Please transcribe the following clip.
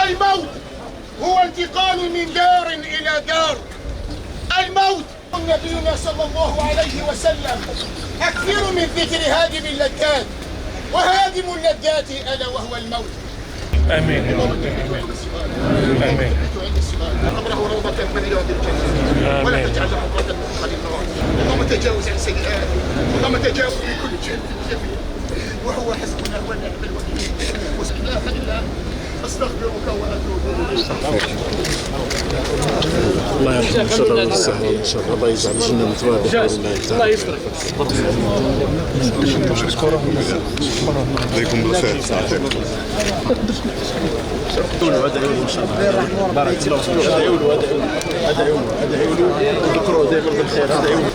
الموت هو انتقال من دار إلى دار. الموت نبينا صلى الله عليه وسلم أكثر من ذكر هادم اللذات، وهادم اللذات ألا وهو الموت. آمين يا رب. آمين. أمره روضة من رياض الجنة ولا تجعل له حفرة من دخل النار. اللهم تجاوز عن سيئات، اللهم تجاوز من كل شيء جميل، وهو حسبنا ونعم الوكيل. ولا إله إلا أنت أستغفرك وأتوب إليك. الله يرحمه شر السهل ان شاء الله. الله يجعل الجنه مثواه. الله يسترك. عليكم بالخير. ادعوا له ان شاء الله. بارك الله فيك. ادعوا له ادعوا له ذكروا دائما بالخير. ادعوا له.